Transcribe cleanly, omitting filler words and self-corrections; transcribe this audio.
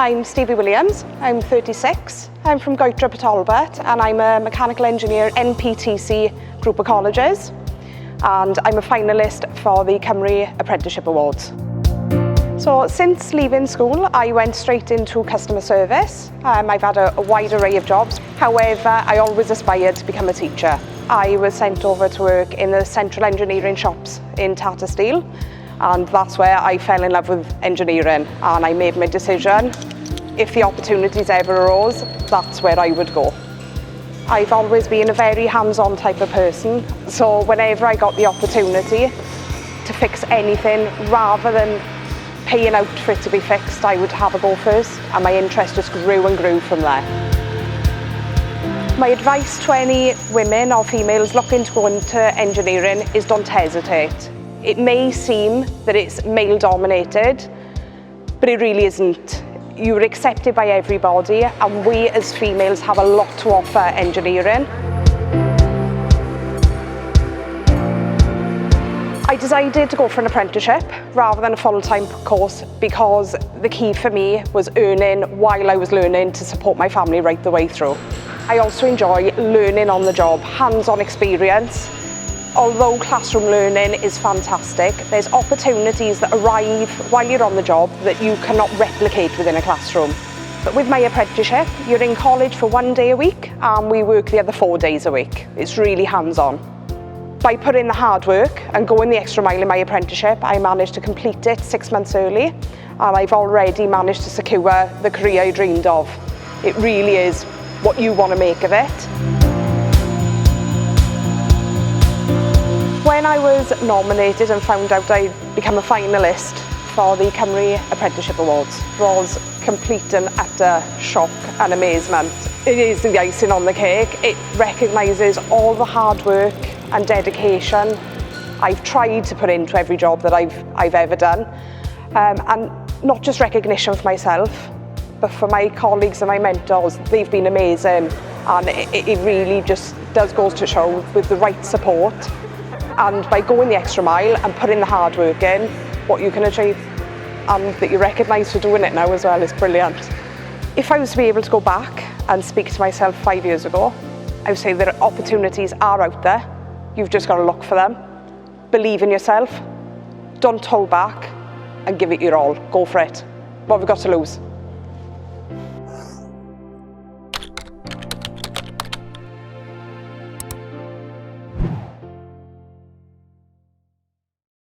I'm Stevie Williams, I'm 36, I'm from Gwythnos, Talbot, and I'm a mechanical engineer NPTC group of colleges, and I'm a finalist for the Cymru Apprenticeship Awards. So since leaving school, I went straight into customer service. I've had a wide array of jobs. However, I always aspired to become a teacher. I was sent over to work in the central engineering shops in Tata Steel, and that's where I fell in love with engineering, and I made my decision. If the opportunities ever arose, that's where I would go. I've always been a very hands-on type of person, so whenever I got the opportunity to fix anything, rather than paying out for it to be fixed, I would have a go first, and my interest just grew and grew from there. My advice to any women or females looking to go into engineering is don't hesitate. It may seem that it's male-dominated, but it really isn't. You're accepted by everybody, and we as females have a lot to offer engineering. I decided to go for an apprenticeship rather than a full-time course because the key for me was earning while I was learning to support my family right the way through. I also enjoy learning on the job, hands-on experience. Although classroom learning is fantastic, there's opportunities that arrive while you're on the job that you cannot replicate within a classroom. But with my apprenticeship, you're in college for 1 day a week and we work the other 4 days a week. It's really hands-on. By putting the hard work and going the extra mile in my apprenticeship, I managed to complete it 6 months early, and I've already managed to secure the career I dreamed of. It really is what you want to make of it. When I was nominated and found out I'd become a finalist for the Cymru Apprenticeship Awards, it was complete and utter shock and amazement. It is the icing on the cake. It recognises all the hard work and dedication I've tried to put into every job that I've ever done, and not just recognition for myself, but for my colleagues and my mentors. They've been amazing, and it really just does go to show with the right support and by going the extra mile and putting the hard work in, what you can achieve, and that you're recognised for doing it now as well is brilliant. If I was to be able to go back and speak to myself 5 years ago, I would say that opportunities are out there. You've just got to look for them. Believe in yourself. Don't hold back and give it your all. Go for it. What have we got to lose?